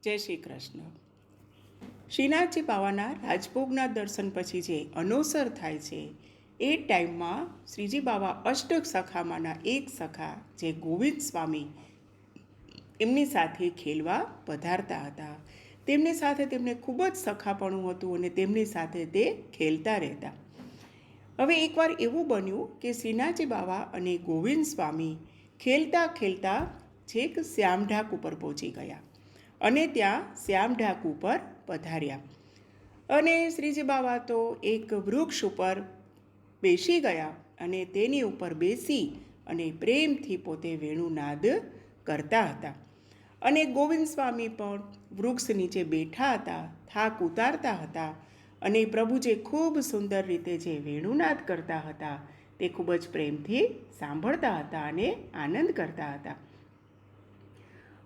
જય શ્રી કૃષ્ણ. શ્રીનાથજી બાવાના રાજભોગના દર્શન પછી જે અનોસર થાય છે એ ટાઈમમાં શ્રીજી બાવા અષ્ટક સખામાંના એક સખા જે ગોવિંદ સ્વામી એમની સાથે ખેલવા પધારતા હતા. તેમની સાથે તેમને ખૂબ જ સખાપણું હતું અને તેમની સાથે તે ખેલતા રહેતા. હવે એકવાર એવું બન્યું કે શ્રીનાથજી બાવા અને ગોવિંદ સ્વામી ખેલતા ખેલતા છેક શ્યામઢાક ઉપર પહોંચી ગયા અને ત્યાં શ્યામઢાક ઉપર પધાર્યા. અને શ્રીજી બાવા તો એક વૃક્ષ ઉપર બેસી ગયા અને તેની ઉપર બેસી અને પ્રેમથી પોતે વેણુનાદ કરતા હતા. અને ગોવિંદ સ્વામી પણ વૃક્ષ નીચે બેઠા હતા, થાક ઉતારતા હતા અને પ્રભુ જે ખૂબ સુંદર રીતે જે વેણુનાદ કરતા હતા તે ખૂબ જ પ્રેમથી સાંભળતા હતા અને આનંદ કરતા હતા.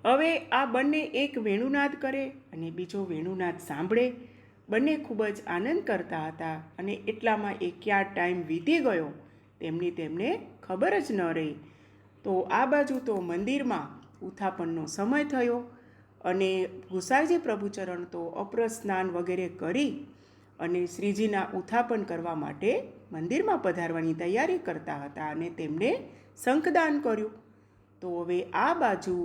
હવે આ બંને એક વેણુનાદ કરે અને બીજો વેણુનાદ સાંભળે, બંને ખૂબ જ આનંદ કરતા હતા અને એટલામાં એ ક્યાં ટાઈમ વીતી ગયો તેમને ખબર જ ન રહી. તો આ બાજુ તો મંદિરમાં ઉત્થાપનનો સમય થયો અને ગુસાઈજી પ્રભુચરણ તો અપ્ર સ્નાન વગેરે કરી અને શ્રીજીના ઉત્થાપન કરવા માટે મંદિરમાં પધારવાની તૈયારી કરતા હતા અને તેમને શંખદાન કર્યું. તો હવે આ બાજુ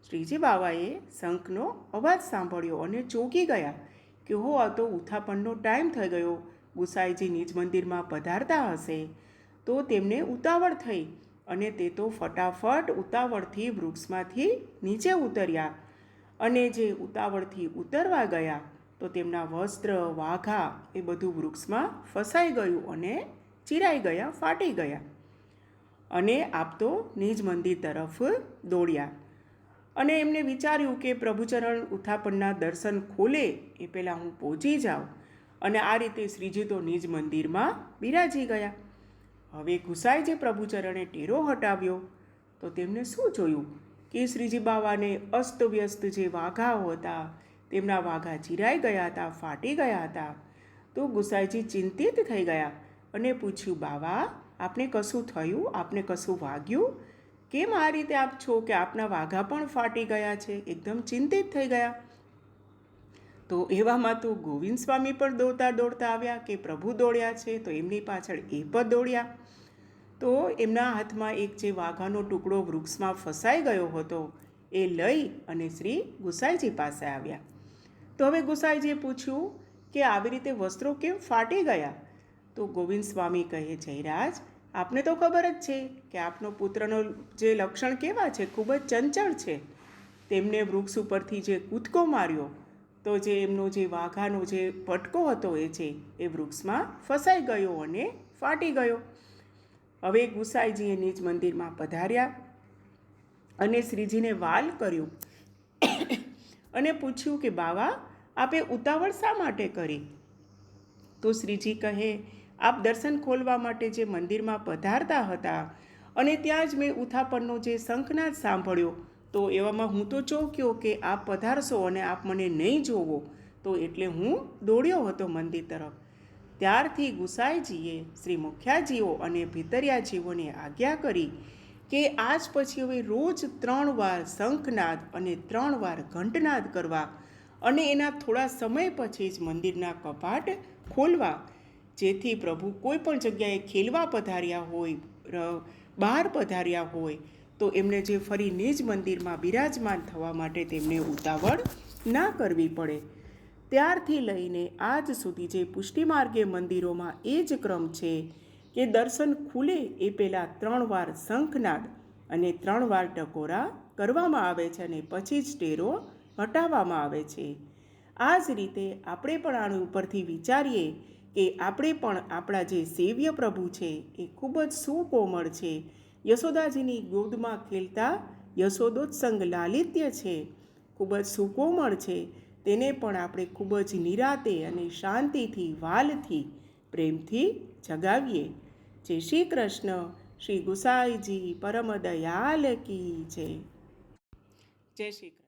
શ્રીજી બાવાએ શંખનો અવાજ સાંભળ્યો અને ચોંકી ગયા કે હો, આ તો ઉત્થાપનનો ટાઈમ થઈ ગયો, ગુસાઈજી નિજ મંદિરમાં પધારતા હશે. તો તેમને ઉતાવળ થઈ અને તે તો ફટાફટ ઉતાવળથી વૃક્ષમાંથી નીચે ઉતર્યા અને જે ઉતાવળથી ઉતરવા ગયા તો તેમના વસ્ત્ર વાઘા એ બધું વૃક્ષમાં ફસાઈ ગયું અને ચીરાઈ ગયા, ફાટી ગયા અને આપ તો નિજ મંદિર તરફ દોડ્યા. અને એમને વિચાર્યું કે પ્રભુચરણ ઉત્થાપનના દર્શન ખોલે એ પહેલાં હું પહોંચી જાઉં અને આ રીતે શ્રીજી તો નિજ મંદિરમાં બિરાજી ગયા. હવે ગુસાઈજી પ્રભુચરણે ટેરો હટાવ્યો તો તેમને શું જોયું કે શ્રીજી બાવાને અસ્તવ્યસ્ત જે વાઘાઓ હતા તેમના વાઘા ચીરાઈ ગયા હતા, ફાટી ગયા હતા. તો ગુસાઈજી ચિંતિત થઈ ગયા અને પૂછ્યું, બાવા આપને કશું થયું? આપને કશું વાગ્યું? કેમ આ રીતે આપ છો કે આપના વાઘા પણ ફાટી ગયા છે? એકદમ ચિંતિત થઈ ગયા. તો એવામાં તો ગોવિંદ સ્વામી પણ દોડતા દોડતા આવ્યા કે પ્રભુ દોડ્યા છે તો એમની પાછળ એ પણ દોડ્યા. તો એમના હાથમાં એક જે વાઘાનો ટુકડો વૃક્ષમાં ફસાઈ ગયો હતો એ લઈ અને શ્રી ગુસાઈજી પાસે આવ્યા. તો હવે ગુસાઈજીએ પૂછ્યું કે આવી રીતે વસ્ત્રો કેમ ફાટી ગયા? તો ગોવિંદ સ્વામી કહે, જયરાજ આપને તો ખબર જ છે કે આપનો પુત્રનો જે લક્ષણ કેવા છે, ખૂબ જ ચંચળ છે. તેમને વૃક્ષ ઉપરથી જે કૂદકો માર્યો તો જે એમનો જે વાઘાનો જે પટકો હતો એ વૃક્ષમાં ફસાઈ ગયો અને ફાટી ગયો. હવે ગુસાઈજીએ નિજ મંદિરમાં પધાર્યા અને શ્રીજીને વાલ કર્યું અને પૂછ્યું કે બાવા આપે ઉતાવળ શા માટે કરી? તો શ્રીજી કહે, આપ દર્શન ખોલવા માટે જે મંદિરમાં પધારતા હતા અને ત્યાં જ મેં ઉત્થાપનનો જે શંખનાદ સાંભળ્યો તો એવામાં હું તો ચોંક્યો કે આપ પધારશો અને આપ મને નહીં જોવો, તો એટલે હું દોડ્યો હતો મંદિર તરફ. ત્યારથી ગુસાઈજીએ શ્રી મુખ્યાજીઓ અને ભીતરિયાજીઓને આજ્ઞા કરી કે આજ પછી હવે રોજ 3 વાર શંખનાદ અને 3 વાર ઘંટનાદ કરવા અને એના થોડા સમય પછી જ મંદિરના કપાટ ખોલવા, જેથી પ્રભુ કોઈ પણ જગ્યાએ ખેલવા પધાર્યા હોય, બહાર પધાર્યા હોય તો એમને જે ફરી નિજ મંદિરમાં બિરાજમાન થવા માટે તેમને ઉતાવળ ના કરવી પડે. ત્યારથી લઈને આજ સુધી જે પુષ્ટિમાર્ગે મંદિરોમાં એ જ ક્રમ છે કે દર્શન ખુલે એ પહેલાં 3 વાર શંખનાદ અને 3 વાર ટકોરા કરવામાં આવે છે અને પછી જ ટેરો હટાવવામાં આવે છે. આ જ રીતે આપણે પણ આની ઉપરથી વિચારીએ કે આપણે પણ આપણા જે સેવ્ય પ્રભુ છે એ ખૂબ જ સુકોમળ છે, યશોદાજીની ગોદમાં ખેલતા યશોદોત્સંગ લાલિત્ય છે, ખૂબ જ સુકોમળ છે. તેને પણ આપણે ખૂબ જ નિરાતે અને શાંતિથી, વાલથી, પ્રેમથી જગાવીએ. જય શ્રી કૃષ્ણ. શ્રી ગુસાઈજી પરમ દયાલ કી જય. જય શ્રી કૃષ્ણ.